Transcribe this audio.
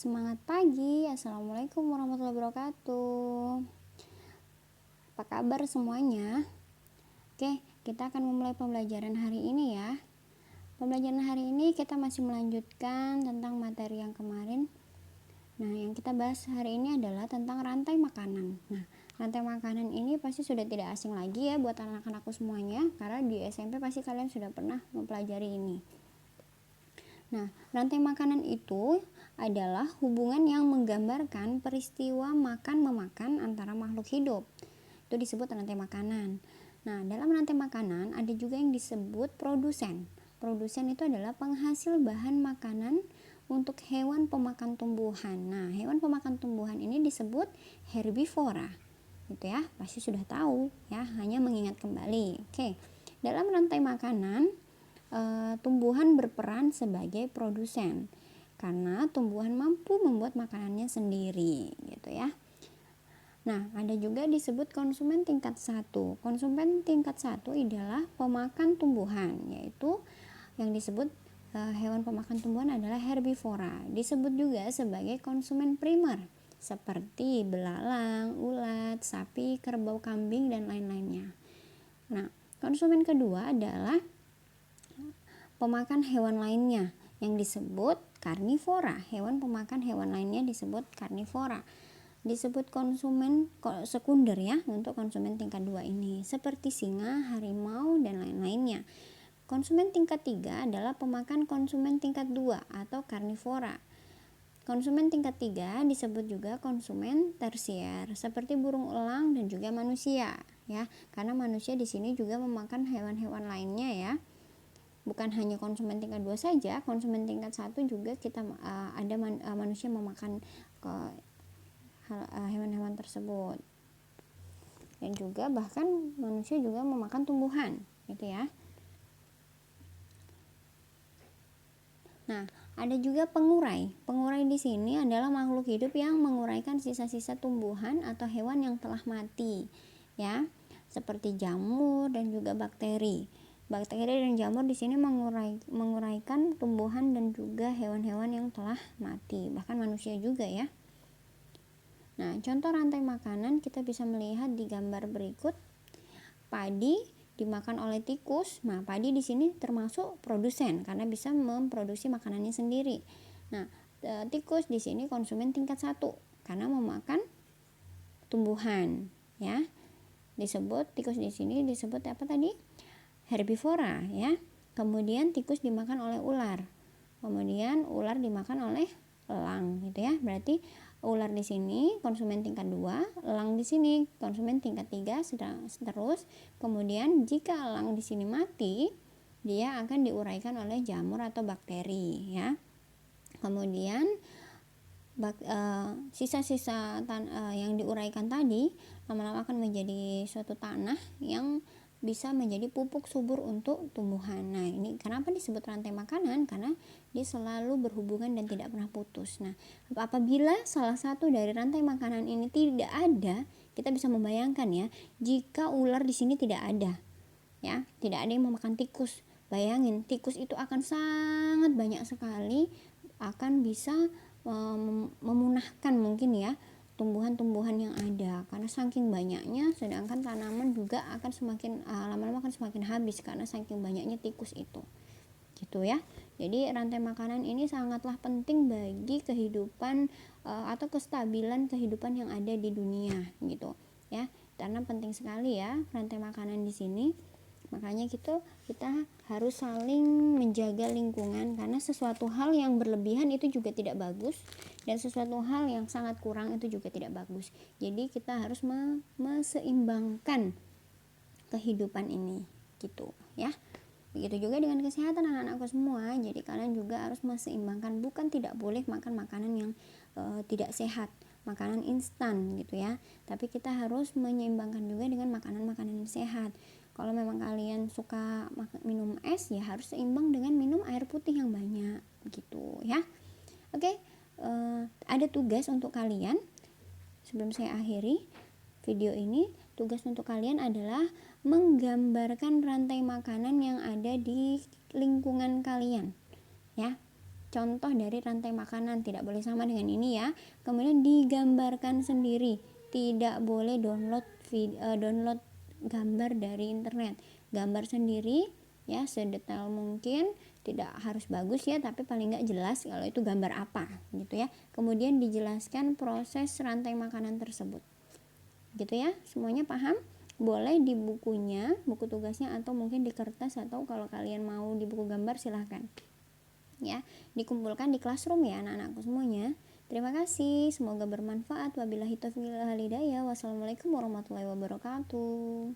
Semangat pagi, Assalamualaikum warahmatullahi wabarakatuh. Apa kabar semuanya? Oke, kita akan memulai pembelajaran hari ini ya. Pembelajaran hari ini kita masih melanjutkan tentang materi yang kemarin. Nah, yang kita bahas hari ini adalah tentang rantai makanan. Nah, rantai makanan ini pasti sudah tidak asing lagi ya buat anak-anakku semuanya, karena di SMP pasti kalian sudah pernah mempelajari ini. Nah, rantai makanan itu adalah hubungan yang menggambarkan peristiwa makan-memakan antara makhluk hidup. Itu disebut rantai makanan. Nah, dalam rantai makanan ada juga yang disebut produsen. Produsen itu adalah penghasil bahan makanan untuk hewan pemakan tumbuhan. Nah, hewan pemakan tumbuhan ini disebut herbivora. Gitu ya, pasti sudah tahu ya, hanya mengingat kembali. Oke. Dalam rantai makanan tumbuhan berperan sebagai produsen karena tumbuhan mampu membuat makanannya sendiri gitu ya. Nah, ada juga disebut konsumen tingkat 1. Konsumen tingkat 1 adalah pemakan tumbuhan, yaitu yang disebut hewan pemakan tumbuhan adalah herbivora. Disebut juga sebagai konsumen primer seperti belalang, ulat, sapi, kerbau, kambing dan lain-lainnya. Nah, konsumen kedua adalah pemakan hewan lainnya yang disebut karnivora. Hewan pemakan hewan lainnya disebut karnivora. Disebut konsumen sekunder ya untuk konsumen tingkat 2 ini, seperti singa, harimau dan lain-lainnya. Konsumen tingkat 3 adalah pemakan konsumen tingkat 2 atau karnivora. Konsumen tingkat 3 disebut juga konsumen tersier, seperti burung elang dan juga manusia ya. Karena manusia di sini juga memakan hewan-hewan lainnya ya. Bukan hanya konsumen tingkat 2 saja, konsumen tingkat 1 juga kita ada manusia memakan hewan-hewan tersebut. Dan juga bahkan manusia juga memakan tumbuhan, gitu ya. Nah, ada juga pengurai. Pengurai di sini adalah makhluk hidup yang menguraikan sisa-sisa tumbuhan atau hewan yang telah mati, ya. Seperti jamur dan juga bakteri. Bakteri dan jamur di sini menguraikan tumbuhan dan juga hewan-hewan yang telah mati, bahkan manusia juga ya. Nah, contoh rantai makanan kita bisa melihat di gambar berikut. Padi dimakan oleh tikus. Nah, padi di sini termasuk produsen karena bisa memproduksi makanannya sendiri. Nah, tikus di sini konsumen tingkat 1 karena memakan tumbuhan ya. Tikus di sini disebut apa tadi? Herbivora ya. Kemudian tikus dimakan oleh ular. Kemudian ular dimakan oleh elang gitu ya. Berarti ular di sini konsumen tingkat 2, elang di sini konsumen tingkat 3 terus. Kemudian jika elang di sini mati, dia akan diuraikan oleh jamur atau bakteri ya. Kemudian sisa-sisa yang diuraikan tadi lama-lama akan menjadi suatu tanah yang bisa menjadi pupuk subur untuk tumbuhan. Nah, ini kenapa disebut rantai makanan? Karena dia selalu berhubungan dan tidak pernah putus. Nah, apabila salah satu dari rantai makanan ini tidak ada, kita bisa membayangkan ya, jika ular di sini tidak ada, ya, tidak ada yang memakan tikus. Bayangin, tikus itu akan sangat banyak sekali, akan bisa memunahkan mungkin ya tumbuhan-tumbuhan yang ada karena saking banyaknya, sedangkan tanaman juga akan semakin lama-lama akan semakin habis karena saking banyaknya tikus itu gitu ya. Jadi rantai makanan ini sangatlah penting bagi kehidupan atau kestabilan kehidupan yang ada di dunia gitu ya, karena penting sekali ya rantai makanan di sini. Makanya kita harus saling menjaga lingkungan, karena sesuatu hal yang berlebihan itu juga tidak bagus dan sesuatu hal yang sangat kurang itu juga tidak bagus. Jadi kita harus meseimbangkan kehidupan ini gitu ya. Begitu juga dengan kesehatan anak-anakku semua. Jadi kalian juga harus meseimbangkan, bukan tidak boleh makan makanan yang tidak sehat, makanan instan gitu ya. Tapi kita harus menyeimbangkan juga dengan makanan-makanan yang sehat. Kalau memang kalian suka minum es, ya harus seimbang dengan minum air putih yang banyak gitu ya. Oke, ada tugas untuk kalian sebelum saya akhiri video ini. Tugas untuk kalian adalah menggambarkan rantai makanan yang ada di lingkungan kalian ya. contoh dari rantai makanan, tidak boleh sama dengan ini ya. Kemudian digambarkan sendiri, tidak boleh download gambar dari internet, gambar sendiri ya, sedetail mungkin, tidak harus bagus ya, tapi paling nggak jelas kalau itu gambar apa gitu ya. Kemudian dijelaskan proses rantai makanan tersebut gitu ya. Semuanya paham? Boleh di bukunya, buku tugasnya, atau mungkin di kertas, atau kalau kalian mau di buku gambar silahkan ya, dikumpulkan di classroom ya anak-anakku semuanya. Terima kasih, semoga bermanfaat. Wabillahi taufiq wal hidayah. Wassalamualaikum warahmatullahi wabarakatuh.